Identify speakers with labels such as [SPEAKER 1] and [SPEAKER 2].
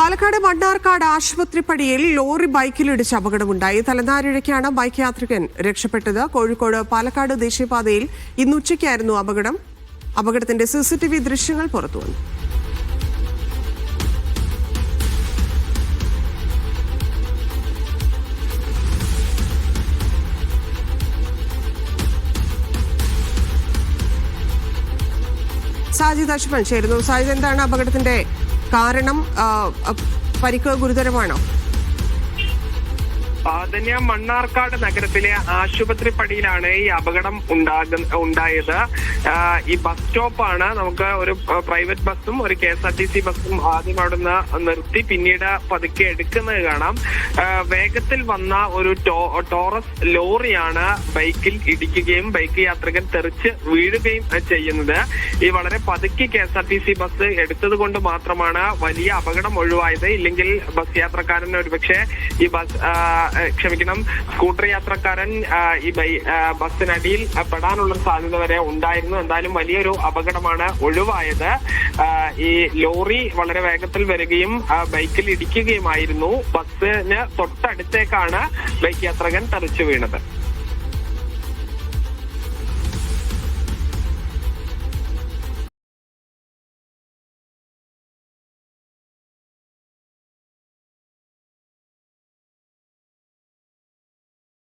[SPEAKER 1] Palakkad Mannarkkad ആശുപത്രിപ്പടിയിൽ lorry ബൈക്കിലിടിച്ച് അപകടമുണ്ടായി. തലനാരിഴയ്ക്കാണ് bike യാത്രികൻ രക്ഷപ്പെട്ടത്. കോഴിക്കോട് പാലക്കാട് ദേശീയപാതയിൽ ഇന്ന് ഉച്ചയ്ക്കായിരുന്നു അപകടം. അപകടത്തിന്റെ CCTV ദൃശ്യങ്ങൾ പുറത്തുവന്നു. സാജിദ് അശ്വൻ ചേരുന്നു. സാജിദ്, എന്താണ് അപകടത്തിന്റെ കാരണം? പരിക്ക് ഗുരുതരമാണോ?
[SPEAKER 2] ധന്യ, മണ്ണാർക്കാട് നഗരത്തിലെ ആശുപത്രി പടിയിലാണ് ഈ അപകടം ഉണ്ടായത്. ഈ ബസ് സ്റ്റോപ്പാണ്. നമുക്ക് ഒരു പ്രൈവറ്റ് ബസ്സും ഒരു KSRTC ബസ്സും ആദ്യം അവിടുന്ന് നിർത്തി പിന്നീട് പതുക്കെ എടുക്കുന്നത് കാണാം. വേഗത്തിൽ വന്ന ഒരു ടോറസ് ലോറിയാണ് ബൈക്കിൽ ഇടിക്കുകയും ബൈക്ക് യാത്രികൻ തെറിച്ച് വീഴുകയും ചെയ്യുന്നത്. ഈ വളരെ പതുക്കെ KSRTC ബസ് എടുത്തത് കൊണ്ട് മാത്രമാണ് വലിയ അപകടം ഒഴിവായത്. ഇല്ലെങ്കിൽ ബസ് യാത്രക്കാരൻ ഒരുപക്ഷെ ഈ സ്കൂട്ടർ യാത്രക്കാരൻ ഈ ബസ്സിനടിയിൽ പെടാനുള്ള സാധ്യത വരെ ഉണ്ടായിരുന്നു. എന്തായാലും വലിയൊരു അപകടമാണ് ഒഴിവായത്. ഈ ലോറി വളരെ വേഗത്തിൽ വരികയും ബൈക്കിൽ ഇടിക്കുകയുമായിരുന്നു. ബസ്സിന് തൊട്ടടുത്തേക്കാണ് ബൈക്ക് യാത്രകൻ തെറിച്ചു വീണത്.